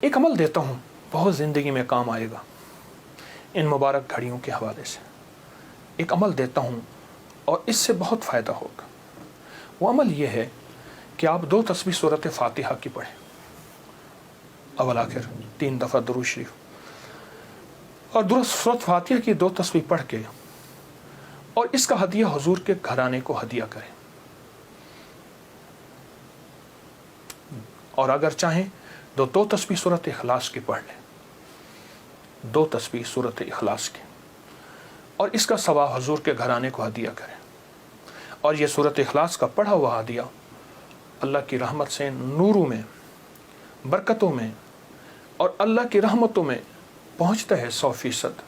ایک عمل دیتا ہوں، بہت زندگی میں کام آئے گا ان مبارک گھڑیوں کے حوالے سے۔ ایک عمل دیتا ہوں اور اس سے بہت فائدہ ہوگا۔ وہ عمل یہ ہے کہ آپ 2 تسبیح سورۃ فاتحہ کی پڑھیں، اول آخر 3 دفعہ درود شریف، اور سورۃ فاتحہ کی 2 تسبیح پڑھ کے اور اس کا ہدیہ حضور کے گھرانے کو ہدیہ کریں۔ اور اگر چاہیں تو 2 تسبیح سورۃ اخلاص کی پڑھ لیں، 2 تسبیح سورۃ اخلاص کی، اور اس کا ثواب حضور کے گھرانے کو ہدیہ کریں۔ اور یہ سورۃ اخلاص کا پڑھا ہوا ہدیہ اللہ کی رحمت سے نوروں میں، برکتوں میں اور اللہ کی رحمتوں میں پہنچتا ہے 100%۔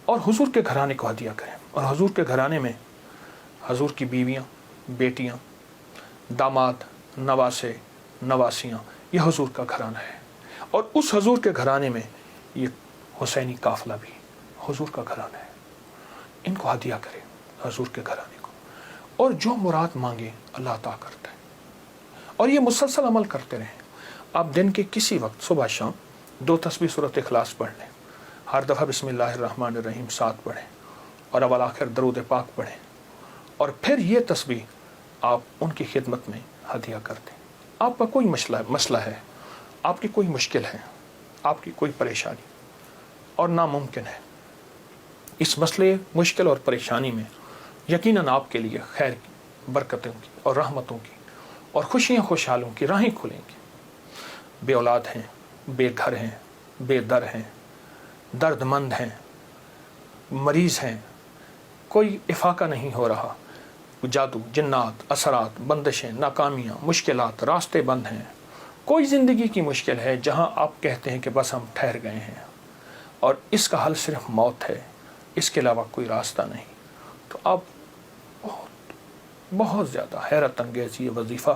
اور حضور کے گھرانے کو ہدیہ کریں۔ اور حضور کے گھرانے میں حضور کی بیویاں، بیٹیاں، داماد، نواسے، نواسیاں، یہ حضور کا گھرانہ ہے۔ اور اس حضور کے گھرانے میں یہ حسینی قافلہ بھی حضور کا گھرانہ ہے۔ ان کو ہدیہ کریں حضور کے گھرانے کو، اور جو مراد مانگے اللہ عطا کرتا ہے۔ اور یہ مسلسل عمل کرتے رہیں۔ آپ دن کے کسی وقت صبح شام 2 تسبیح سورۃ اخلاص پڑھ لیں، ہر دفعہ بسم اللہ الرحمن الرحیم 7 پڑھیں، اور اول آخر درود پاک پڑھیں، اور پھر یہ تسبیح آپ ان کی خدمت میں ہدیہ کر دیں۔ آپ کا کوئی مسئلہ ہے، آپ کی کوئی مشکل ہے، آپ کی کوئی پریشانی اور ناممکن ہے، اس مسئلے، مشکل اور پریشانی میں یقیناً آپ کے لیے خیر کی، برکتوں کی اور رحمتوں کی اور خوشیاں خوشحالوں کی راہیں کھلیں گی۔ بے اولاد ہیں، بے گھر ہیں، بے در ہیں، درد مند ہیں، مریض ہیں، کوئی افاقہ نہیں ہو رہا، جادو، جنات، اثرات، بندشیں، ناکامیاں، مشکلات، راستے بند ہیں، کوئی زندگی کی مشکل ہے جہاں آپ کہتے ہیں کہ بس ہم ٹھہر گئے ہیں اور اس کا حل صرف موت ہے، اس کے علاوہ کوئی راستہ نہیں، تو آپ بہت زیادہ حیرت انگیز یہ وظیفہ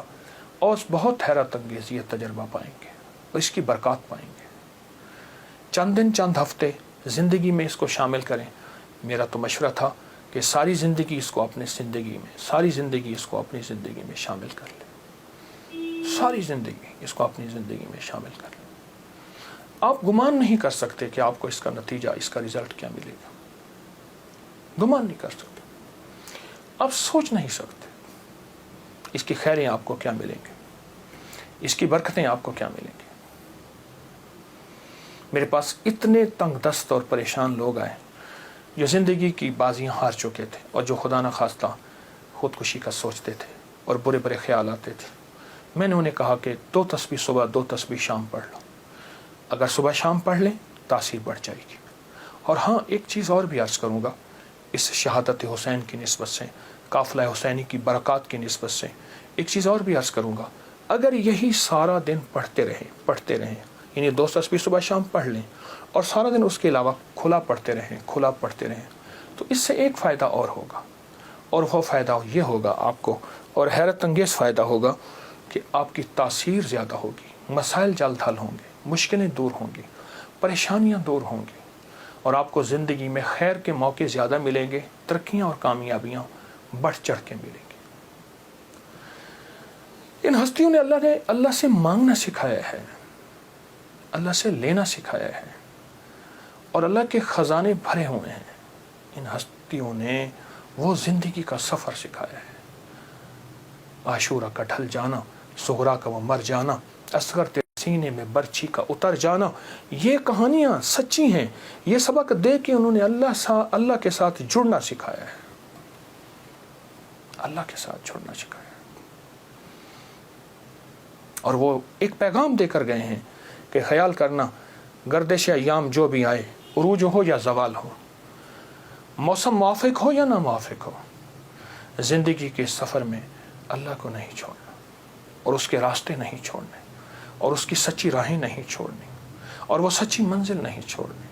اور بہت حیرت انگیز یہ تجربہ پائیں گے اور اس کی برکات پائیں گے۔ چند دن، چند ہفتے زندگی میں اس کو شامل کریں۔ میرا تو مشورہ تھا کہ ساری زندگی اس کو اپنی زندگی میں، ساری زندگی اس کو اپنی زندگی میں شامل کر لیں، ساری زندگی اس کو اپنی زندگی میں شامل کر لیں۔ آپ گمان نہیں کر سکتے کہ آپ کو اس کا نتیجہ، اس کا رزلٹ کیا ملے گا، گمان نہیں کر سکتے، آپ سوچ نہیں سکتے اس کی خیریں آپ کو کیا ملیں گے، اس کی برکتیں آپ کو کیا ملیں گی۔ میرے پاس اتنے تنگ دست اور پریشان لوگ آئے جو زندگی کی بازیاں ہار چکے تھے اور جو خدا نخواستہ خودکشی کا سوچتے تھے اور برے برے خیال آتے تھے۔ میں نے انہیں کہا کہ 2 تسبیح صبح، 2 تسبیح شام پڑھ لو۔ اگر صبح شام پڑھ لیں تاثیر بڑھ جائے گی۔ اور ہاں، ایک چیز اور بھی عرض کروں گا اس شہادت حسین کی نسبت سے، قافلہ حسینی کی برکات کی نسبت سے ایک چیز اور بھی عرض کروں گا۔ اگر یہی سارا دن پڑھتے رہیں، یعنی 2 تسبیح صبح شام پڑھ لیں اور سارا دن اس کے علاوہ کھلا پڑھتے رہیں، تو اس سے ایک فائدہ اور ہوگا، اور وہ فائدہ یہ ہوگا آپ کو، اور حیرت انگیز فائدہ ہوگا کہ آپ کی تاثیر زیادہ ہوگی، مسائل جلد حل ہوں گے، مشکلیں دور ہوں گی، پریشانیاں دور ہوں گی، اور آپ کو زندگی میں خیر کے موقع زیادہ ملیں گے، ترقیاں اور کامیابیاں بڑھ چڑھ کے ملیں گی۔ ان ہستیوں نے اللہ سے مانگنا سکھایا ہے، اللہ سے لینا سکھایا ہے، اور اللہ کے خزانے بھرے ہوئے ہیں۔ ان ہستیوں نے وہ زندگی کا سفر سکھایا ہے، عاشورہ کا ڈھل جانا، صغرا کا وہ مر جانا، اصغر تیرے سینے میں برچھی کا اتر جانا، یہ کہانیاں سچی ہیں۔ یہ سبق دے کے انہوں نے اللہ کے ساتھ جڑنا سکھایا ہے، اللہ کے ساتھ جڑنا سکھایا ہے، اور وہ ایک پیغام دے کر گئے ہیں کہ خیال کرنا، گردش ایام جو بھی آئے، عروج ہو یا زوال ہو، موسم موافق ہو یا نہ موافق ہو، زندگی کے سفر میں اللہ کو نہیں چھوڑنا، اور اس کے راستے نہیں چھوڑنے، اور اس کی سچی راہیں نہیں چھوڑنی، اور وہ سچی منزل نہیں چھوڑنی۔